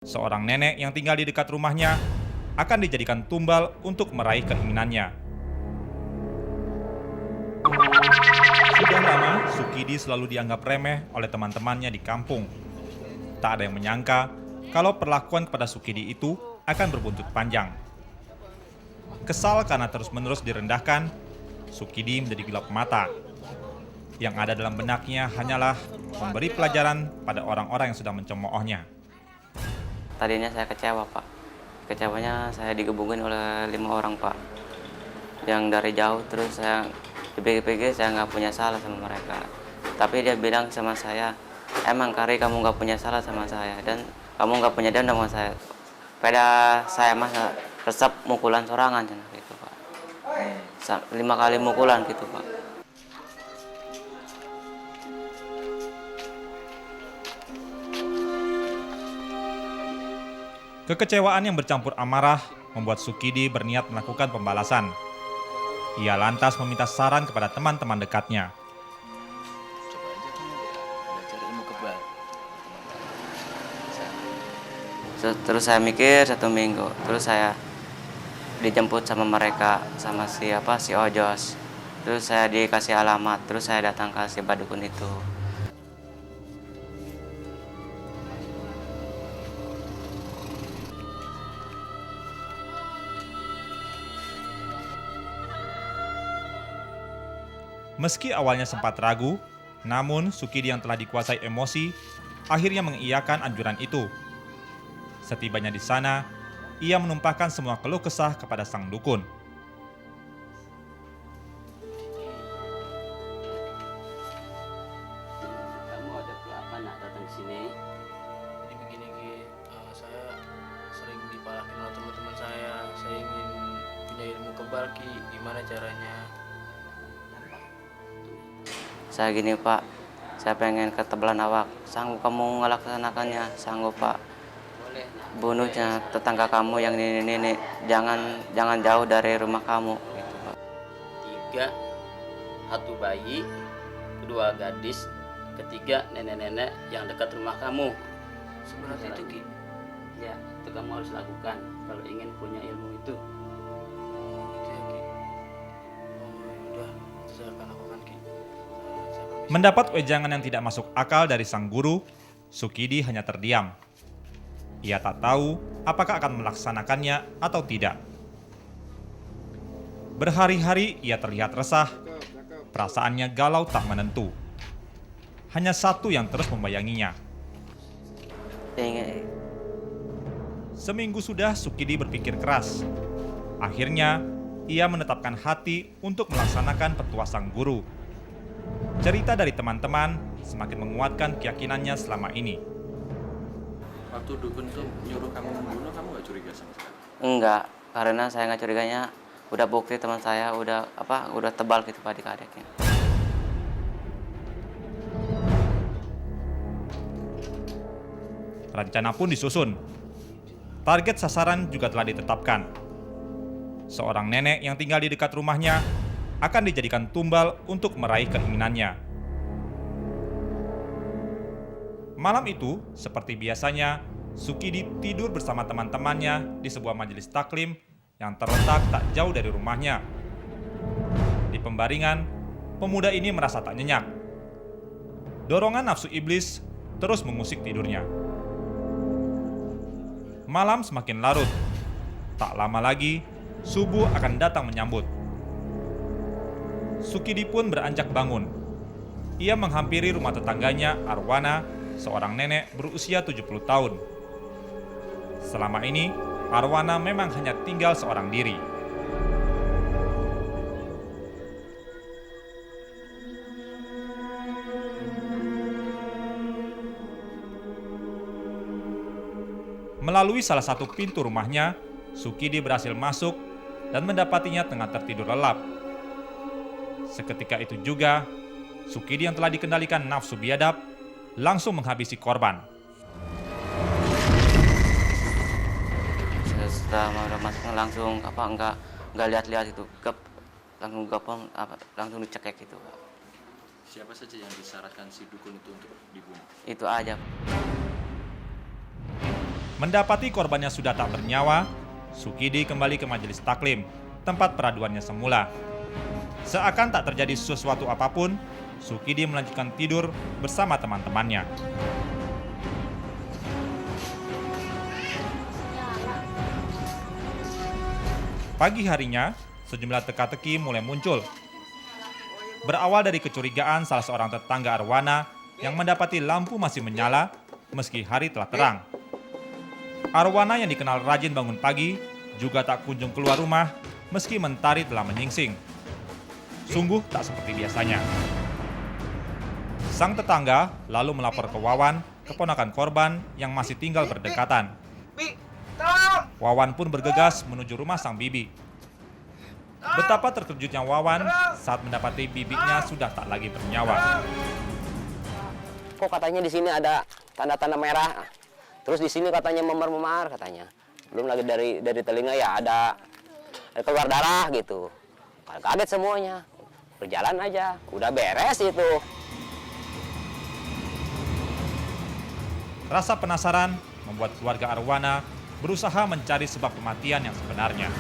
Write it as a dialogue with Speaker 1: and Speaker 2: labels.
Speaker 1: Seorang nenek yang tinggal di dekat rumahnya akan dijadikan tumbal untuk meraih keinginannya. Sudah lama, Sukidi selalu dianggap remeh oleh teman-temannya di kampung. Tak ada yang menyangka kalau perlakuan kepada Sukidi itu akan berbuntut panjang. Kesal karena terus-menerus direndahkan, Sukidi menjadi gelap mata. Yang ada dalam benaknya hanyalah memberi pelajaran pada orang-orang yang sedang mencemoohnya.
Speaker 2: Tadinya saya kecewa, Pak. Kecewanya saya digebukin oleh 5 orang, Pak. Yang dari jauh, terus saya dipikir-pikir saya nggak punya salah sama mereka. Tapi dia bilang sama saya, emang Kari kamu nggak punya salah sama saya dan kamu nggak punya dendam sama saya. Pada saya masa resep mukulan sorangan gitu, Pak. 5 kali mukulan gitu, Pak.
Speaker 1: Kekecewaan yang bercampur amarah membuat Sukidi berniat melakukan pembalasan. Ia lantas meminta saran kepada teman-teman dekatnya.
Speaker 3: Coba aja kamu belajar ilmu kebal.
Speaker 2: Terus saya mikir 1 minggu, terus saya dijemput sama mereka, sama si Ojos. Terus saya dikasih alamat, terus saya datang ke si Badukun itu.
Speaker 1: Meski awalnya sempat ragu, namun Sukidi yang telah dikuasai emosi akhirnya mengiyakan anjuran itu. Setibanya di sana, ia menumpahkan semua keluh kesah kepada sang dukun.
Speaker 2: Kamu ada apa nak datang ke sini?
Speaker 3: Jadi begini Ki, saya sering dipalakin oleh teman-teman saya. Saya ingin punya ilmu kebal Ki, gimana caranya?
Speaker 2: Saya gini Pak, saya pengen ketebalan awak. Sanggup kamu melaksanakannya? Sanggup Pak. Bunuhnya tetangga kamu yang ini. Jangan jauh dari rumah kamu. Gitu, Pak.
Speaker 4: 3, 1 bayi, 2 gadis, ketiga nenek-nenek yang dekat rumah kamu.
Speaker 3: Sebenarnya itu Ki.
Speaker 4: Ya, itu kamu harus lakukan kalau ingin punya ilmu itu.
Speaker 3: Gitu ya Ki. Oh yaudah, itu saya akan lakukan Ki. Saya permisi.
Speaker 1: Mendapat wejangan yang tidak masuk akal dari sang guru, Sukidi hanya terdiam. Ia tak tahu apakah akan melaksanakannya atau tidak. Berhari-hari ia terlihat resah, perasaannya galau tak menentu. Hanya satu yang terus membayanginya. Seminggu sudah Sukidi berpikir keras. Akhirnya, ia menetapkan hati untuk melaksanakan petua sang guru. Cerita dari teman-teman semakin menguatkan keyakinannya selama ini.
Speaker 5: Waktu dukun tuh nyuruh kamu membunuh, kamu gak curiga sama sekali?
Speaker 2: Enggak, karena saya nggak curiganya. Udah bukti teman saya udah tebal gitu Pak adik-adiknya.
Speaker 1: Rencana pun disusun. Target sasaran juga telah ditetapkan. Seorang nenek yang tinggal di dekat rumahnya akan dijadikan tumbal untuk meraih keinginannya. Malam itu, seperti biasanya, Sukidi tidur bersama teman-temannya di sebuah majelis taklim yang terletak tak jauh dari rumahnya. Di pembaringan, pemuda ini merasa tak nyenyak. Dorongan nafsu iblis terus mengusik tidurnya. Malam semakin larut. Tak lama lagi, subuh akan datang menyambut. Sukidi pun beranjak bangun. Ia menghampiri rumah tetangganya, Arwana, seorang nenek berusia 70 tahun. Selama ini, Arwana memang hanya tinggal seorang diri. Melalui salah satu pintu rumahnya, Sukidi berhasil masuk dan mendapatinya tengah tertidur lelap. Seketika itu juga, Sukidi yang telah dikendalikan nafsu biadab langsung menghabisi korban.
Speaker 2: Setelah masuk langsung nggak lihat-lihat itu, langsung gapung langsung dicekek gitu Pak.
Speaker 5: Siapa saja yang disyaratkan si dukun itu untuk dibunuh?
Speaker 2: Itu aja.
Speaker 1: Mendapati korbannya sudah tak bernyawa, Sukidi kembali ke majelis taklim, tempat peraduannya semula. Seakan tak terjadi sesuatu apapun, Sukidi melanjutkan tidur bersama teman-temannya. Pagi harinya, sejumlah teka-teki mulai muncul. Berawal dari kecurigaan salah seorang tetangga Arwana yang mendapati lampu masih menyala meski hari telah terang. Arwana yang dikenal rajin bangun pagi juga tak kunjung keluar rumah meski mentari telah menyingsing. Sungguh tak seperti biasanya. Sang tetangga lalu melapor ke Wawan, keponakan korban yang masih tinggal berdekatan. Wawan pun bergegas menuju rumah sang bibi. Betapa terkejutnya Wawan saat mendapati bibinya sudah tak lagi bernyawa.
Speaker 6: Kok katanya di sini ada tanda-tanda merah. Terus di sini katanya memar-memar katanya. Belum lagi dari telinga ya ada keluar darah gitu. Kaget semuanya. Berjalan aja, udah beres itu.
Speaker 1: Rasa penasaran membuat keluarga Arwana berusaha mencari sebab kematian yang sebenarnya.